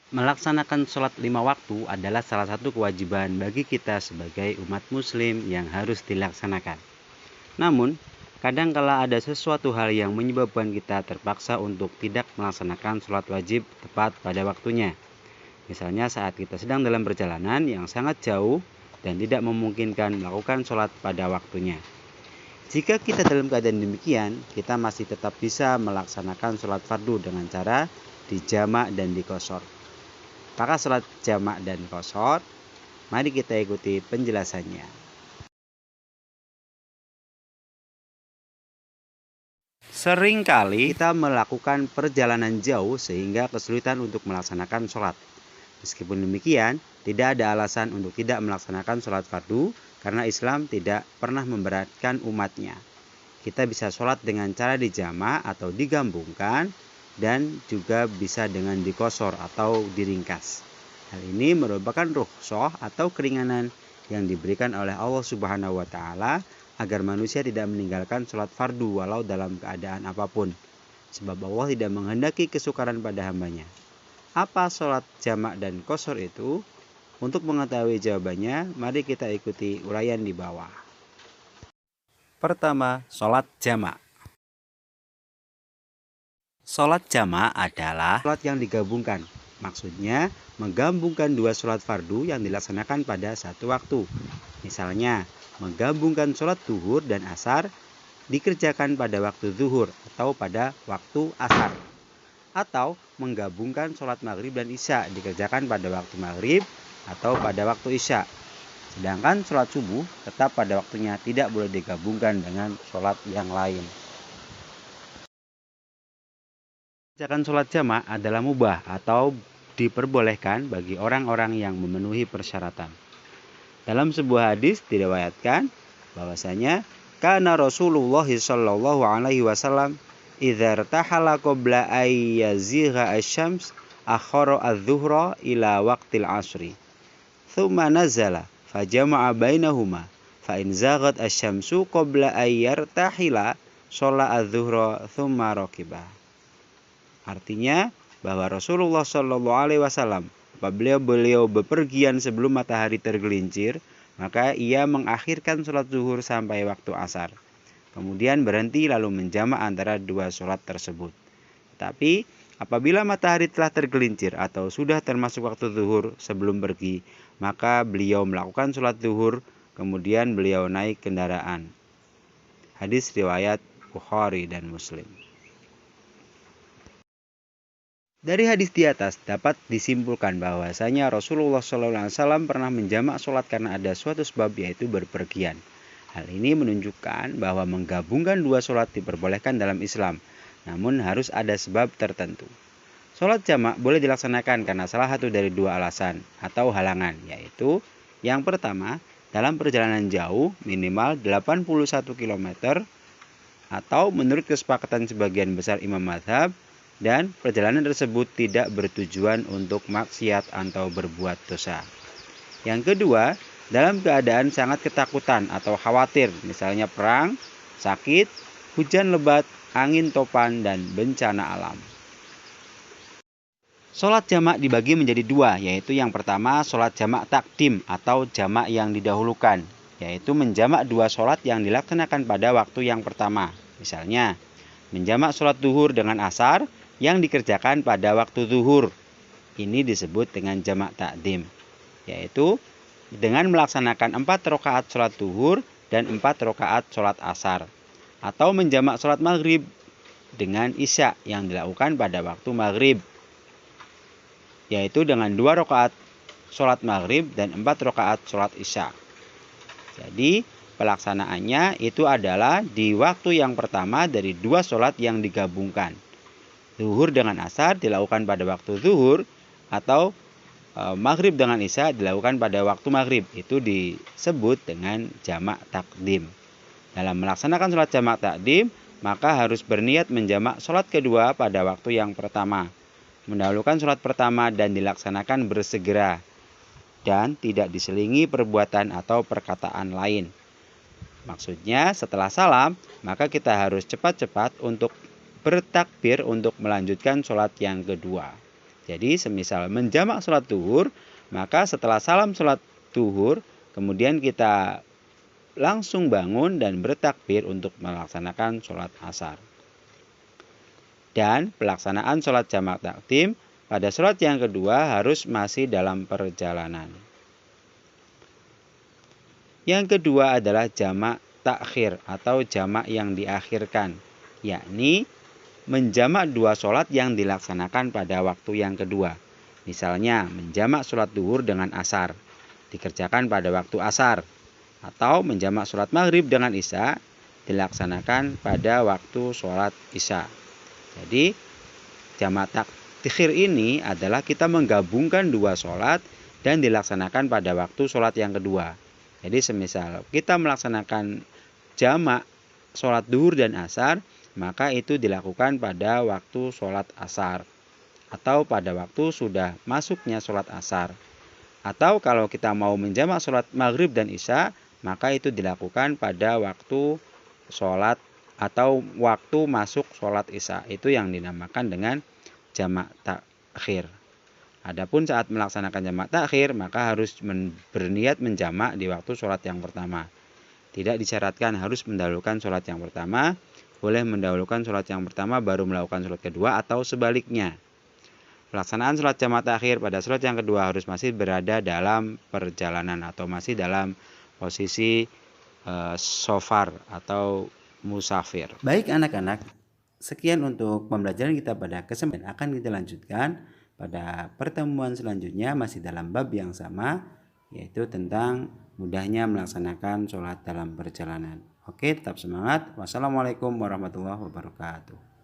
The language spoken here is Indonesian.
Melaksanakan sholat 5 waktu adalah salah satu kewajiban bagi kita sebagai umat muslim yang harus dilaksanakan. Namun, kadang kala ada sesuatu hal yang menyebabkan kita terpaksa untuk tidak melaksanakan sholat wajib tepat pada waktunya. Misalnya saat kita sedang dalam perjalanan yang sangat jauh dan tidak memungkinkan melakukan sholat pada waktunya. Jika kita dalam keadaan demikian, kita masih tetap bisa melaksanakan sholat fardu dengan cara dijamak dan dikosor. Apakah sholat jamak dan kosor? Mari kita ikuti penjelasannya. Seringkali kita melakukan perjalanan jauh sehingga kesulitan untuk melaksanakan sholat. Meskipun demikian, tidak ada alasan untuk tidak melaksanakan sholat fardu karena Islam tidak pernah memberatkan umatnya. Kita bisa sholat dengan cara dijamak atau digabungkan dan juga bisa dengan dikosor atau diringkas. Hal ini merupakan rukhsah atau keringanan yang diberikan oleh Allah Subhanahu wa taala agar manusia tidak meninggalkan sholat fardu walau dalam keadaan apapun. Sebab Allah tidak menghendaki kesukaran pada hambanya. Apa sholat jamak dan kosor itu? Untuk mengetahui jawabannya, mari kita ikuti uraian di bawah. Pertama, sholat jamak. Sholat jamak adalah sholat yang digabungkan. Maksudnya, menggabungkan dua sholat fardu yang dilaksanakan pada satu waktu. Misalnya, menggabungkan sholat zuhur dan asar dikerjakan pada waktu zuhur atau pada waktu asar. Atau menggabungkan sholat maghrib dan isya dikerjakan pada waktu maghrib atau pada waktu isya. Sedangkan sholat subuh tetap pada waktunya, tidak boleh digabungkan dengan sholat yang lain. Mengerjakan sholat jamak adalah mubah atau diperbolehkan bagi orang-orang yang memenuhi persyaratan. Dalam sebuah hadis diriwayatkan bahwasanya kana Rasulullah sallallahu alaihi wasallam idza irtahala qabla ay yazigha asy-syams akhara adz-dzuhra ila waqtil 'ashri thumma nazala fajama'a bainahuma fa in zaghat asy-syamsu qabla ay yartahila shalla adz-dzuhra thumma raqiba. Artinya bahwa Rasulullah Shallallahu Alaihi Wasallam apabila beliau bepergian sebelum matahari tergelincir, maka ia mengakhirkan sholat zuhur sampai waktu asar. Kemudian berhenti lalu menjamak antara dua sholat tersebut. Tapi apabila matahari telah tergelincir atau sudah termasuk waktu zuhur sebelum pergi, maka beliau melakukan sholat zuhur, kemudian beliau naik kendaraan. Hadis riwayat Bukhari dan Muslim. Dari hadis di atas dapat disimpulkan bahwasanya Rasulullah SAW pernah menjamak sholat karena ada suatu sebab, yaitu berpergian. Hal ini menunjukkan bahwa menggabungkan dua sholat diperbolehkan dalam Islam, namun harus ada sebab tertentu. Sholat jamak boleh dilaksanakan karena salah satu dari dua alasan atau halangan, yaitu yang pertama, dalam perjalanan jauh minimal 81 km atau menurut kesepakatan sebagian besar imam mazhab, dan perjalanan tersebut tidak bertujuan untuk maksiat atau berbuat dosa. Yang kedua, dalam keadaan sangat ketakutan atau khawatir, misalnya perang, sakit, hujan lebat, angin topan, dan bencana alam. Sholat jamak dibagi menjadi dua, yaitu yang pertama sholat jamak takdim atau jamak yang didahulukan, yaitu menjamak dua sholat yang dilaksanakan pada waktu yang pertama. Misalnya, menjamak sholat zuhur dengan asar yang dikerjakan pada waktu zuhur. Ini disebut dengan jamak takdim, yaitu dengan melaksanakan 4 rakaat sholat zuhur dan 4 rakaat sholat asar. Atau menjamak sholat maghrib dengan isya yang dilakukan pada waktu maghrib, yaitu dengan 2 rakaat sholat maghrib dan 4 rakaat sholat isya. Jadi pelaksanaannya itu adalah di waktu yang pertama dari 2 sholat yang digabungkan. Zuhur dengan asar dilakukan pada waktu zuhur, atau maghrib dengan isya dilakukan pada waktu maghrib. Itu disebut dengan jamak takdim. Dalam melaksanakan sholat jamak takdim, maka harus berniat menjamak sholat kedua pada waktu yang pertama, mendahulukan sholat pertama dan dilaksanakan bersegera, dan tidak diselingi perbuatan atau perkataan lain. Maksudnya setelah salam, maka kita harus cepat-cepat untuk bertakbir untuk melanjutkan sholat yang kedua. Jadi semisal menjamak sholat duhur, maka setelah salam sholat duhur, kemudian kita langsung bangun dan bertakbir untuk melaksanakan sholat asar. Dan pelaksanaan sholat jamak takdim pada sholat yang kedua harus masih dalam perjalanan. Yang kedua adalah jamak takhir atau jamak yang diakhirkan, yakni menjamak dua sholat yang dilaksanakan pada waktu yang kedua. Misalnya menjamak sholat duhur dengan asar, dikerjakan pada waktu asar. Atau menjamak sholat maghrib dengan isya, dilaksanakan pada waktu sholat isya. Jadi jamak takhir ini adalah kita menggabungkan dua sholat dan dilaksanakan pada waktu sholat yang kedua. Jadi semisal kita melaksanakan jamak sholat duhur dan asar, maka itu dilakukan pada waktu sholat asar atau pada waktu sudah masuknya sholat asar. Atau kalau kita mau menjamak sholat maghrib dan isya, maka itu dilakukan pada waktu sholat atau waktu masuk sholat isya. Itu yang dinamakan dengan jamak takhir. Adapun saat melaksanakan jamak takhir, maka harus berniat menjamak di waktu sholat yang pertama. Tidak disyaratkan harus mendahulukan sholat yang pertama, boleh mendahulukan sholat yang pertama baru melakukan sholat kedua atau sebaliknya. Pelaksanaan sholat jamak takhir pada sholat yang kedua harus masih berada dalam perjalanan atau masih dalam posisi safar atau musafir. Baik anak-anak, sekian untuk pembelajaran kita pada kesempatan akan kita lanjutkan pada pertemuan selanjutnya masih dalam bab yang sama, yaitu tentang mudahnya melaksanakan sholat dalam perjalanan. Oke, tetap semangat. Wassalamualaikum warahmatullahi wabarakatuh.